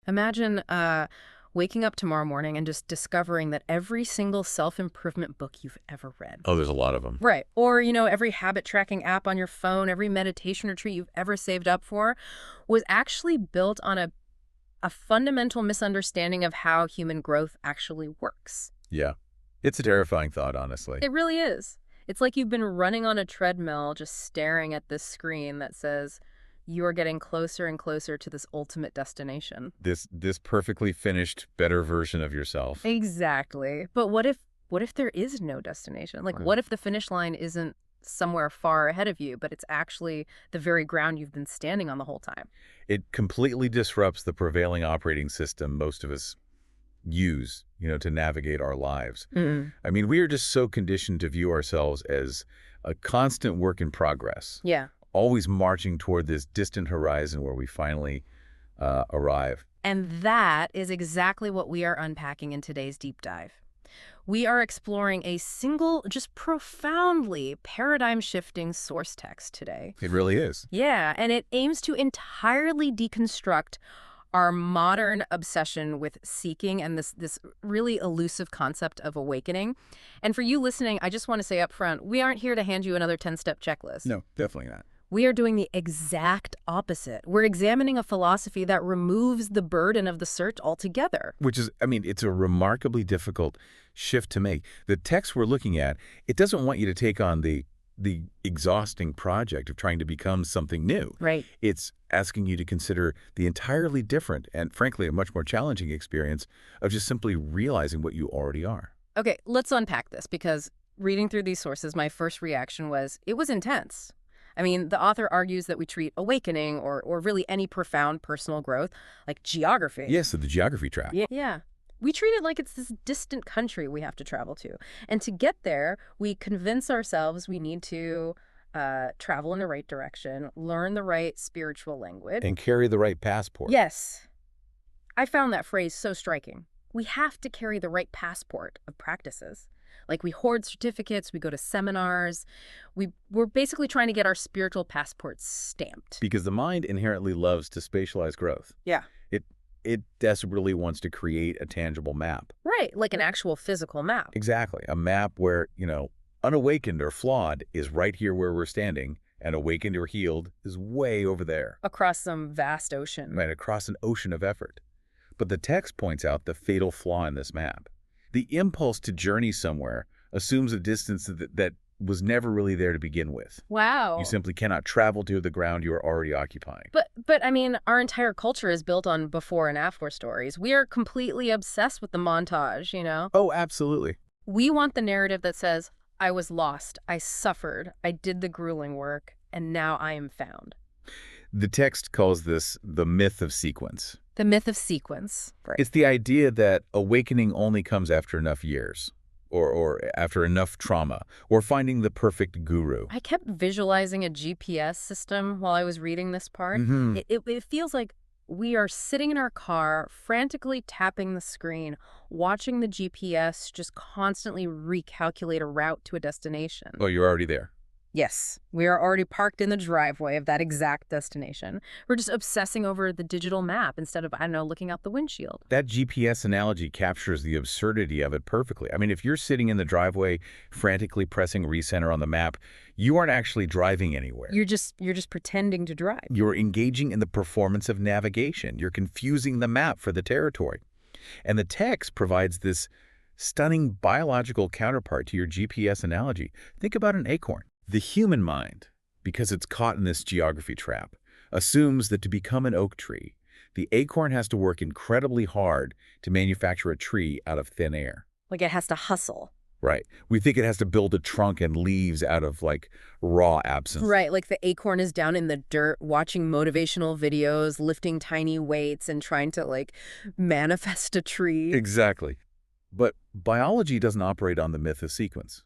Imagine waking up tomorrow morning and just discovering that every single self-improvement book you've ever read. Oh, there's a lot of them. Right. Or, every habit tracking app on your phone, every meditation retreat you've ever saved up for was actually built on a fundamental misunderstanding of how human growth actually works. Yeah. It's a terrifying thought, honestly. It really is. It's like you've been running on a treadmill just staring at this screen that says you are getting closer and closer to this ultimate destination. This perfectly finished, better version of yourself. Exactly. But what if there is no destination? Like, Right. what if the finish line isn't somewhere far ahead of you, but it's actually the very ground you've been standing on the whole time? It completely disrupts the prevailing operating system most of us use, to navigate our lives. Mm. I mean, we are just so conditioned to view ourselves as a constant work in progress, Yeah. always marching toward this distant horizon where we finally arrive. And that is exactly what we are unpacking in today's deep dive. We are exploring a single, just profoundly paradigm-shifting source text today. It really is. Yeah, and it aims to entirely deconstruct our modern obsession with seeking and this really elusive concept of awakening. And for you listening, I just want to say up front, we aren't here to hand you another 10-step checklist. No, definitely not. We are doing the exact opposite. We're examining a philosophy that removes the burden of the search altogether. Which is, I mean, it's a remarkably difficult shift to make. The text we're looking at, it doesn't want you to take on the exhausting project of trying to become something new. Right. It's asking you to consider the entirely different and, frankly, a much more challenging experience of just simply realizing what you already are. Okay, let's unpack this, because reading through these sources, my first reaction was, it was intense. I mean, the author argues that we treat awakening or really any profound personal growth like geography. Yes, so the geography trap. Yeah. We treat it like it's this distant country we have to travel to. And to get there, we convince ourselves we need to travel in the right direction, learn the right spiritual language. And carry the right passport. Yes. I found that phrase so striking. We have to carry the right passport of practices. Like, we hoard certificates, we go to seminars. We're basically trying to get our spiritual passports stamped. Because the mind inherently loves to spatialize growth. Yeah. It desperately wants to create a tangible map. Right, like an actual physical map. Exactly. A map where, unawakened or flawed is right here where we're standing, and awakened or healed is way over there. Across some vast ocean. Right, across an ocean of effort. But the text points out the fatal flaw in this map. The impulse to journey somewhere assumes a distance that was never really there to begin with. Wow. You simply cannot travel to the ground you are already occupying. But I mean, our entire culture is built on before and after stories. We are completely obsessed with the montage, Oh, absolutely. We want the narrative that says, I was lost, I suffered, I did the grueling work, and now I am found. The text calls this the myth of sequence. The myth of sequence. Right. It's the idea that awakening only comes after enough years, or after enough trauma, or finding the perfect guru. I kept visualizing a GPS system while I was reading this part. Mm-hmm. It feels like we are sitting in our car, frantically tapping the screen, watching the GPS just constantly recalculate a route to a destination. Oh, you're already there. Yes, we are already parked in the driveway of that exact destination. We're just obsessing over the digital map instead of, looking out the windshield. That GPS analogy captures the absurdity of it perfectly. I mean, if you're sitting in the driveway frantically pressing recenter on the map, you aren't actually driving anywhere. You're just pretending to drive. You're engaging in the performance of navigation. You're confusing the map for the territory. And the text provides this stunning biological counterpart to your GPS analogy. Think about an acorn. The human mind, because it's caught in this geography trap, assumes that to become an oak tree, the acorn has to work incredibly hard to manufacture a tree out of thin air. Like, it has to hustle. Right. We think it has to build a trunk and leaves out of, raw absence. Right, like the acorn is down in the dirt watching motivational videos, lifting tiny weights, and trying to, manifest a tree. Exactly. But biology doesn't operate on the myth of sequence.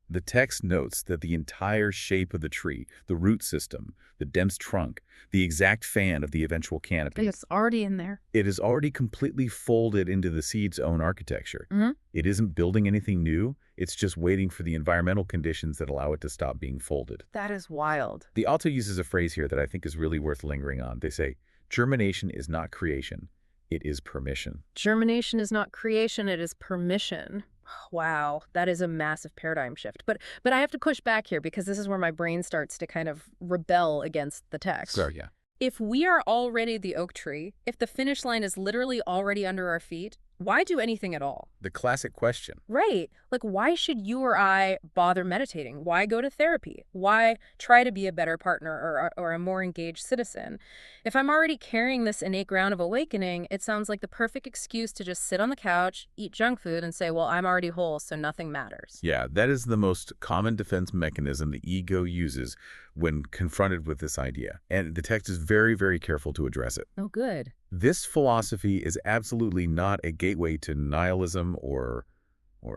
The text notes that the entire shape of the tree, the root system, the dense trunk, the exact fan of the eventual canopy, It's already in there. it is already completely folded into the seed's own architecture. Mm-hmm. It isn't building anything new. It's just waiting for the environmental conditions that allow it to stop being folded. That is wild. The author uses a phrase here that I think is really worth lingering on. They say, germination is not creation. It is permission. Germination is not creation, it is permission. Wow, that is a massive paradigm shift. But I have to push back here because this is where my brain starts to kind of rebel against the text. So, yeah. If we are already the oak tree, if the finish line is literally already under our feet, why do anything at all? The classic question. Right. Like, why should you or I bother meditating? Why go to therapy? Why try to be a better partner or a more engaged citizen? If I'm already carrying this innate ground of awakening, it sounds like the perfect excuse to just sit on the couch, eat junk food, and say, well, I'm already whole, so nothing matters. Yeah, that is the most common defense mechanism the ego uses when confronted with this idea. And the text is very, very careful to address it. Oh, good. This philosophy is absolutely not a gateway to nihilism or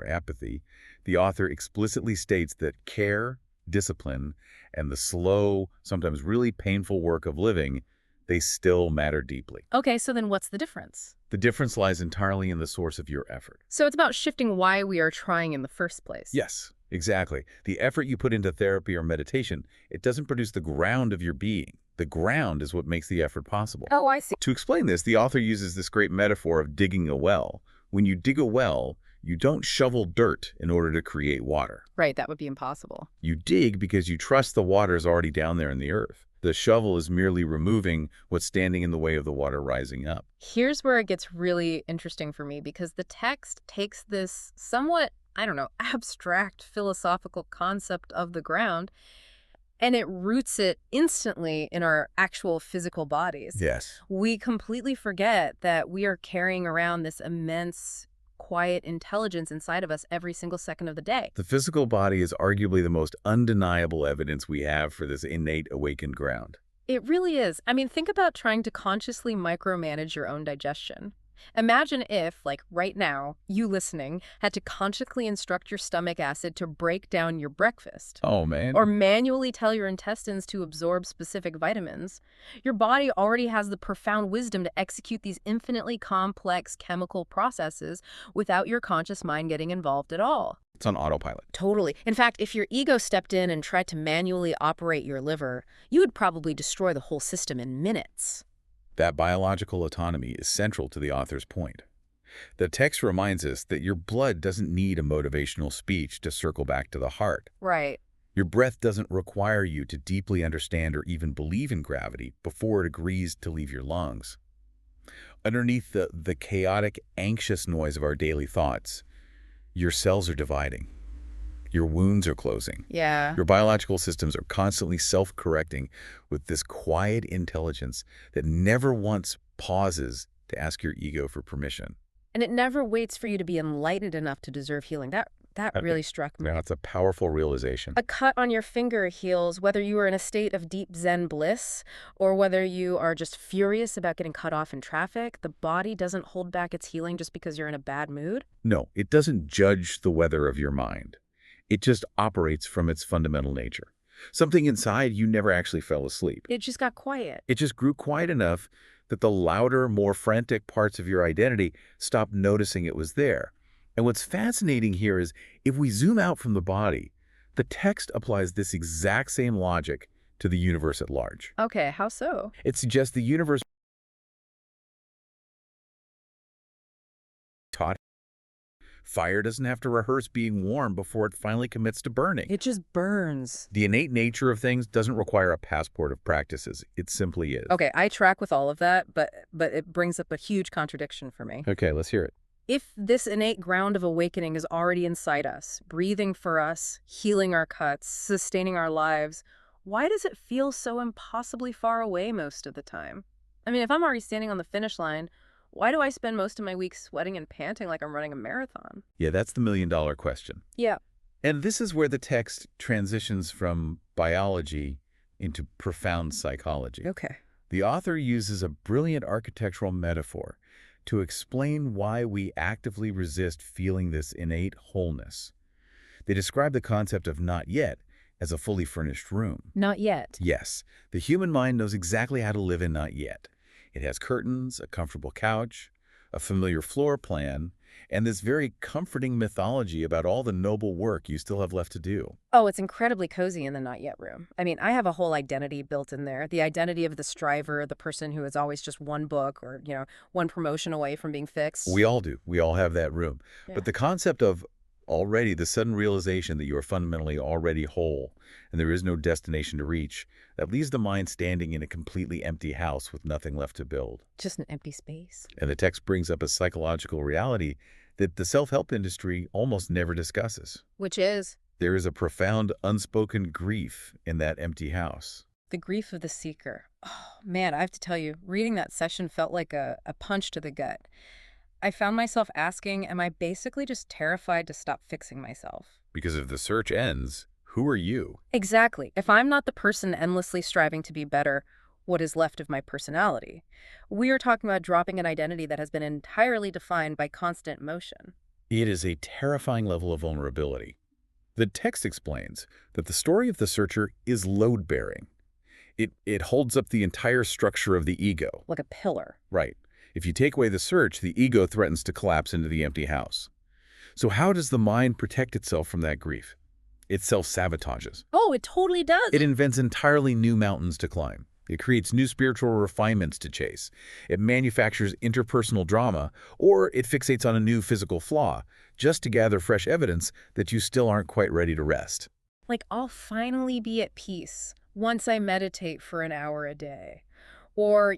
apathy. The author explicitly states that care, discipline, and the slow, sometimes really painful work of living, they still matter deeply. Okay, so then what's the difference? The difference lies entirely in the source of your effort. So it's about shifting why we are trying in the first place. Yes, exactly. The effort you put into therapy or meditation, it doesn't produce the ground of your being. The ground is what makes the effort possible. Oh, I see. To explain this, the author uses this great metaphor of digging a well. When you dig a well, you don't shovel dirt in order to create water. Right, that would be impossible. You dig because you trust the water is already down there in the earth. The shovel is merely removing what's standing in the way of the water rising up. Here's where it gets really interesting for me because the text takes this somewhat, I don't know, abstract philosophical concept of the ground and it roots it instantly in our actual physical bodies. Yes. We completely forget that we are carrying around this immense, quiet intelligence inside of us every single second of the day. The physical body is arguably the most undeniable evidence we have for this innate awakened ground. It really is. I mean, think about trying to consciously micromanage your own digestion. Imagine if, like right now, you listening had to consciously instruct your stomach acid to break down your breakfast. Oh, man. Or manually tell your intestines to absorb specific vitamins. Your body already has the profound wisdom to execute these infinitely complex chemical processes without your conscious mind getting involved at all. It's on autopilot. Totally. In fact, if your ego stepped in and tried to manually operate your liver, you would probably destroy the whole system in minutes. That biological autonomy is central to the author's point. The text reminds us that your blood doesn't need a motivational speech to circle back to the heart. Right. Your breath doesn't require you to deeply understand or even believe in gravity before it agrees to leave your lungs. Underneath the chaotic, anxious noise of our daily thoughts, your cells are dividing. Your wounds are closing. Yeah. Your biological systems are constantly self-correcting with this quiet intelligence that never once pauses to ask your ego for permission. And it never waits for you to be enlightened enough to deserve healing. That really struck me. Yeah, it's a powerful realization. A cut on your finger heals whether you are in a state of deep Zen bliss or whether you are just furious about getting cut off in traffic. The body doesn't hold back its healing just because you're in a bad mood. No, it doesn't judge the weather of your mind. It just operates from its fundamental nature. Something inside you never actually fell asleep. It just got quiet. It just grew quiet enough that the louder, more frantic parts of your identity stopped noticing it was there. And what's fascinating here is if we zoom out from the body, the text applies this exact same logic to the universe at large. Okay, how so? It suggests the universe taught fire doesn't have to rehearse being warm before it finally commits to burning. It just burns. The innate nature of things doesn't require a passport of practices. It simply is. Okay, I track with all of that, but it brings up a huge contradiction for me. Okay, let's hear it. If this innate ground of awakening is already inside us, breathing for us, healing our cuts, sustaining our lives, why does it feel so impossibly far away most of the time? I mean, if I'm already standing on the finish line, why do I spend most of my week sweating and panting like I'm running a marathon? Yeah, that's the million-dollar question. Yeah. And this is where the text transitions from biology into profound psychology. Okay. The author uses a brilliant architectural metaphor to explain why we actively resist feeling this innate wholeness. They describe the concept of not yet as a fully furnished room. Not yet. Yes, the human mind knows exactly how to live in not yet. It has curtains, a comfortable couch, a familiar floor plan, and this very comforting mythology about all the noble work you still have left to do. Oh, it's incredibly cozy in the not yet room. I mean, I have a whole identity built in there. The identity of the striver, the person who is always just one book or, one promotion away from being We fixed. all do. We all have that room. But Yeah. the concept of already the sudden realization that you are fundamentally already whole and there is no destination to reach, that leaves the mind standing in a completely empty house with nothing left to build. Just an empty space. And the text brings up a psychological reality that the self-help industry almost never discusses. Which is There is a profound unspoken grief in that empty house. the grief of the seeker. Oh, man, I have to tell you, reading that session felt like a punch to the gut. I found myself asking, am I basically just terrified to stop fixing myself? Because if the search ends, who are you? Exactly. If I'm not the person endlessly striving to be better, what is left of my personality? We are talking about dropping an identity that has been entirely defined by constant motion. It is a terrifying level of vulnerability. The text explains that the story of the searcher is load-bearing. It holds up the entire structure of the ego. Like a pillar. Right. If you take away the search, the ego threatens to collapse into the empty house. So how does the mind protect itself from that grief? It self-sabotages. Oh, it totally does. It invents entirely new mountains to climb. It creates new spiritual refinements to chase. It manufactures interpersonal drama, or it fixates on a new physical flaw, just to gather fresh evidence that you still aren't quite ready to rest. Like, I'll finally be at peace once I meditate for an hour a day. Or,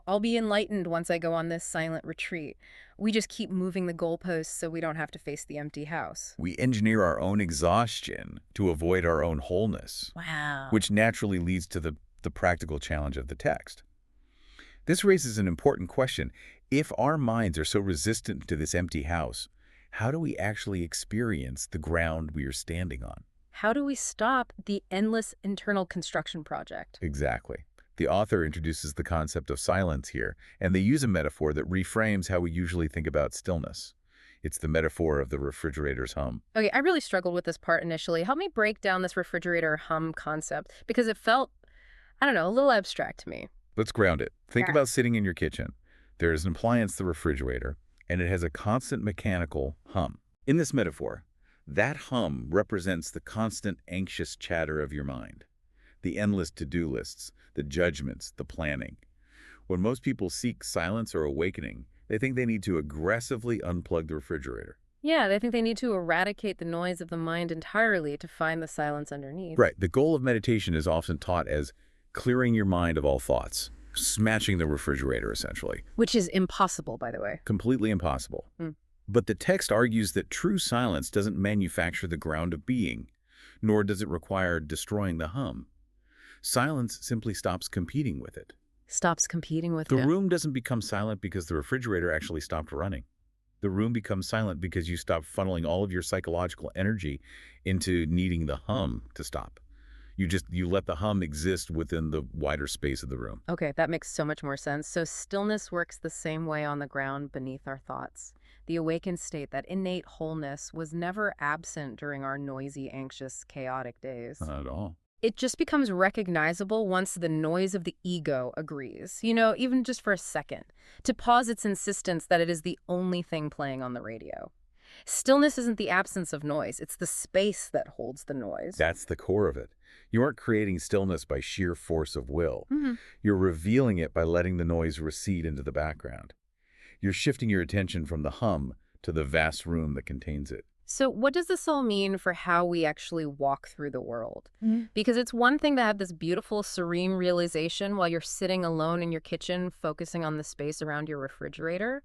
I'll be enlightened once I go on this silent retreat. We just keep moving the goalposts so we don't have to face the empty house. We engineer our own exhaustion to avoid our own wholeness, Wow. which naturally leads to the practical challenge of the text. This raises an important question. If our minds are so resistant to this empty house, how do we actually experience the ground we are standing on? How do we stop the endless internal construction project? Exactly. The author introduces the concept of silence here, and they use a metaphor that reframes how we usually think about stillness. It's the metaphor of the refrigerator's hum. Okay, I really struggled with this part initially. Help me break down this refrigerator hum concept because it felt, I don't know, a little abstract to me. Let's ground it. Think Yeah. about sitting in your kitchen. There is an appliance, the refrigerator, and it has a constant mechanical hum. In this metaphor, that hum represents the constant anxious chatter of your mind, the endless to-do lists, the judgments, the planning. When most people seek silence or awakening, they think they need to aggressively unplug the refrigerator. Yeah, they think they need to eradicate the noise of the mind entirely to find the silence underneath. Right. The goal of meditation is often taught as clearing your mind of all thoughts, smashing the refrigerator, essentially. Which is impossible, by the way. Completely impossible. Mm. But the text argues that true silence doesn't manufacture the ground of being, nor does it require destroying the hum. Silence simply stops competing with it. Stops competing with The it. room doesn't become silent because the refrigerator actually stopped running. The room becomes silent because you stop funneling all of your psychological energy into needing the hum to stop. You let the hum exist within the wider space of the room. Okay, that makes so much more sense. So stillness works the same way on the ground beneath our thoughts. The awakened state, that innate wholeness, was never absent during our noisy, anxious, chaotic days. Not at all. It just becomes recognizable once the noise of the ego agrees, even just for a second, to pause its insistence that it is the only thing playing on the radio. Stillness isn't the absence of noise, it's the space that holds the noise. That's the core of it. You aren't creating stillness by sheer force of will. Mhm. You're revealing it by letting the noise recede into the background. You're shifting your attention from the hum to the vast room that contains it. So what does this all mean for how we actually walk through the world? Mhm. Because it's one thing to have this beautiful, serene realization while you're sitting alone in your kitchen, focusing on the space around your refrigerator.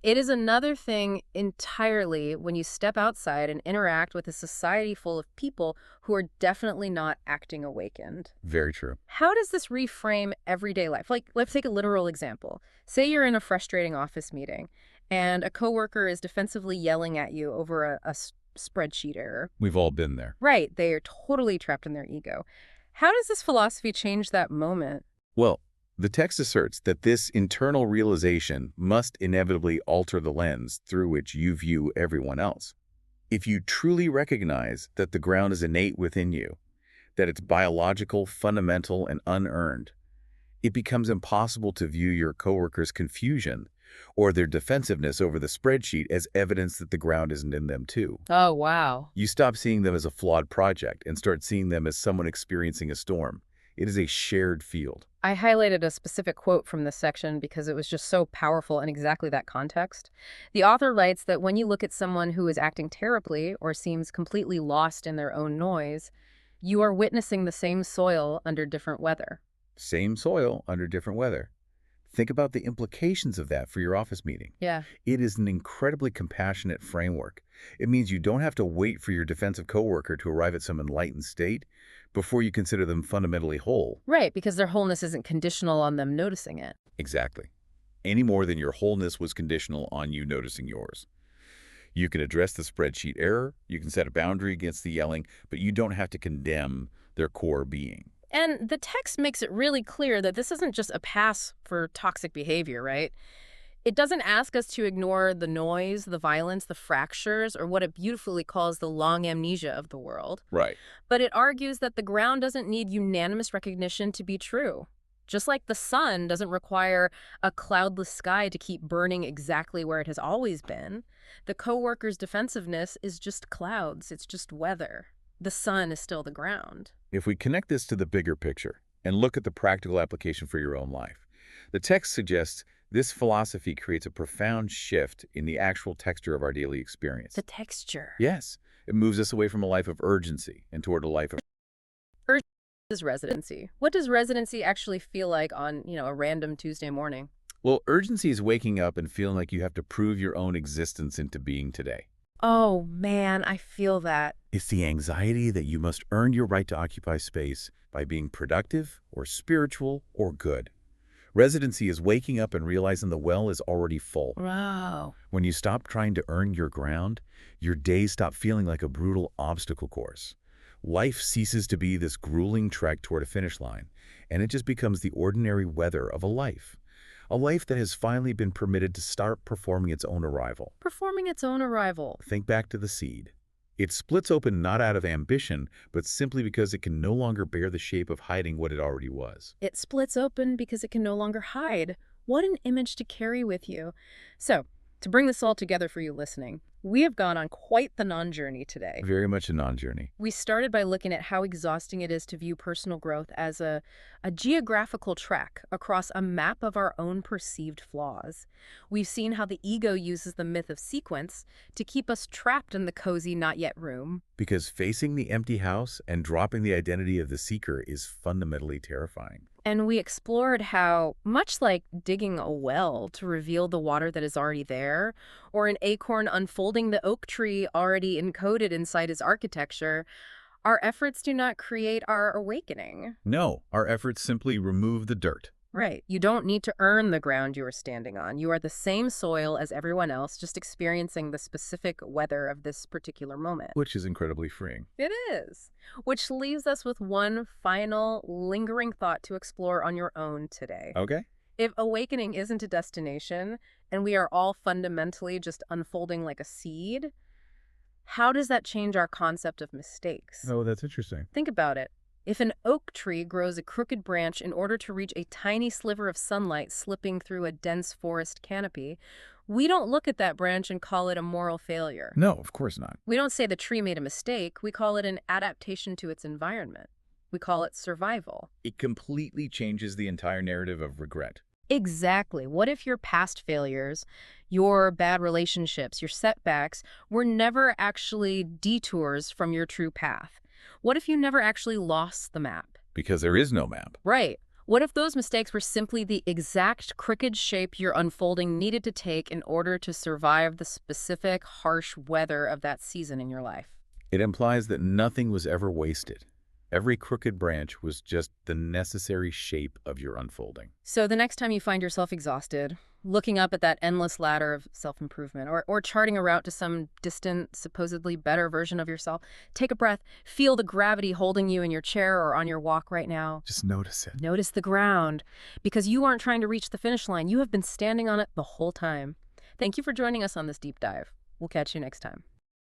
It is another thing entirely when you step outside and interact with a society full of people who are definitely not acting awakened. Very true. How does this reframe everyday life? Like, let's take a literal example. Say you're in a frustrating office meeting and a coworker is defensively yelling at you over a spreadsheet error. We've all been there. Right, they are totally trapped in their ego. How does this philosophy change that moment? Well, the text asserts that this internal realization must inevitably alter the lens through which you view everyone else. If you truly recognize that the ground is innate within you, that it's biological, fundamental, and unearned, it becomes impossible to view your coworker's confusion or their defensiveness over the spreadsheet as evidence that the ground isn't in them too. Oh, wow. You stop seeing them as a flawed project and start seeing them as someone experiencing a storm. It is a shared field. I highlighted a specific quote from this section because it was just so powerful in exactly that context. The author writes that when you look at someone who is acting terribly or seems completely lost in their own noise, you are witnessing the same soil under different weather. Same soil under different weather. Think about the implications of that for your office meeting. Yeah. It is an incredibly compassionate framework. It means you don't have to wait for your defensive coworker to arrive at some enlightened state before you consider them fundamentally whole. Right, because their wholeness isn't conditional on them noticing it. Exactly. Any more than your wholeness was conditional on you noticing yours. You can address the spreadsheet error, you can set a boundary against the yelling, but you don't have to condemn their core being. And the text makes it really clear that this isn't just a pass for toxic behavior, right? It doesn't ask us to ignore the noise, the violence, the fractures, or what it beautifully calls the long amnesia of the world. Right. But it argues that the ground doesn't need unanimous recognition to be true. Just like the sun doesn't require a cloudless sky to keep burning exactly where it has always been, the coworker's defensiveness is just clouds, it's just weather. The sun is still the ground. If we connect this to the bigger picture and look at the practical application for your own life, the text suggests this philosophy creates a profound shift in the actual texture of our daily experience. The texture. Yes, it moves us away from a life of urgency and toward a life of... Urgency is residency. What does residency actually feel like on, a random Tuesday morning? Well, urgency is waking up and feeling like you have to prove your own existence into being today. Oh, man, I feel that. It's the anxiety that you must earn your right to occupy space by being productive or spiritual or good. Residency is waking up and realizing the well is already full. Wow. When you stop trying to earn your ground, your days stop feeling like a brutal obstacle course. Life ceases to be this grueling trek toward a finish line, and it just becomes the ordinary weather of a life. A life that has finally been permitted to start performing its own arrival. Performing its own arrival. Think back to the seed. It splits open not out of ambition, but simply because it can no longer bear the shape of hiding what it already was. It splits open because it can no longer hide. What an image to carry with you. So, to bring this all together for you listening, we have gone on quite the non-journey today. Very much a non-journey. We started by looking at how exhausting it is to view personal growth as a geographical trek across a map of our own perceived flaws. We've seen how the ego uses the myth of sequence to keep us trapped in the cozy not yet room. Because facing the empty house and dropping the identity of the seeker is fundamentally terrifying. And we explored how, much like digging a well to reveal the water that is already there, or an acorn unfolding the oak tree already encoded inside its architecture, our efforts do not create our awakening. No, our efforts simply remove the dirt. Right. You don't need to earn the ground you are standing on. You are the same soil as everyone else, just experiencing the specific weather of this particular moment. Which is incredibly freeing. It is. Which leaves us with one final lingering thought to explore on your own today. Okay. If awakening isn't a destination, and we are all fundamentally just unfolding like a seed, how does that change our concept of mistakes? Oh, that's interesting. Think about it. If an oak tree grows a crooked branch in order to reach a tiny sliver of sunlight slipping through a dense forest canopy, we don't look at that branch and call it a moral failure. No, of course not. We don't say the tree made a mistake. We call it an adaptation to its environment. We call it survival. It completely changes the entire narrative of regret. Exactly. What if your past failures, your bad relationships, your setbacks were never actually detours from your true path? What if you never actually lost the map? Because there is no map. Right. What if those mistakes were simply the exact crooked shape your unfolding needed to take in order to survive the specific harsh weather of that season in your life? It implies that nothing was ever wasted. Every crooked branch was just the necessary shape of your unfolding. So the next time you find yourself exhausted, looking up at that endless ladder of self-improvement, or charting a route to some distant, supposedly better version of yourself, take a breath, feel the gravity holding you in your chair or on your walk right now. Just notice it. Notice the ground, because you aren't trying to reach the finish line. You have been standing on it the whole time. Thank you for joining us on this deep dive. We'll catch you next time.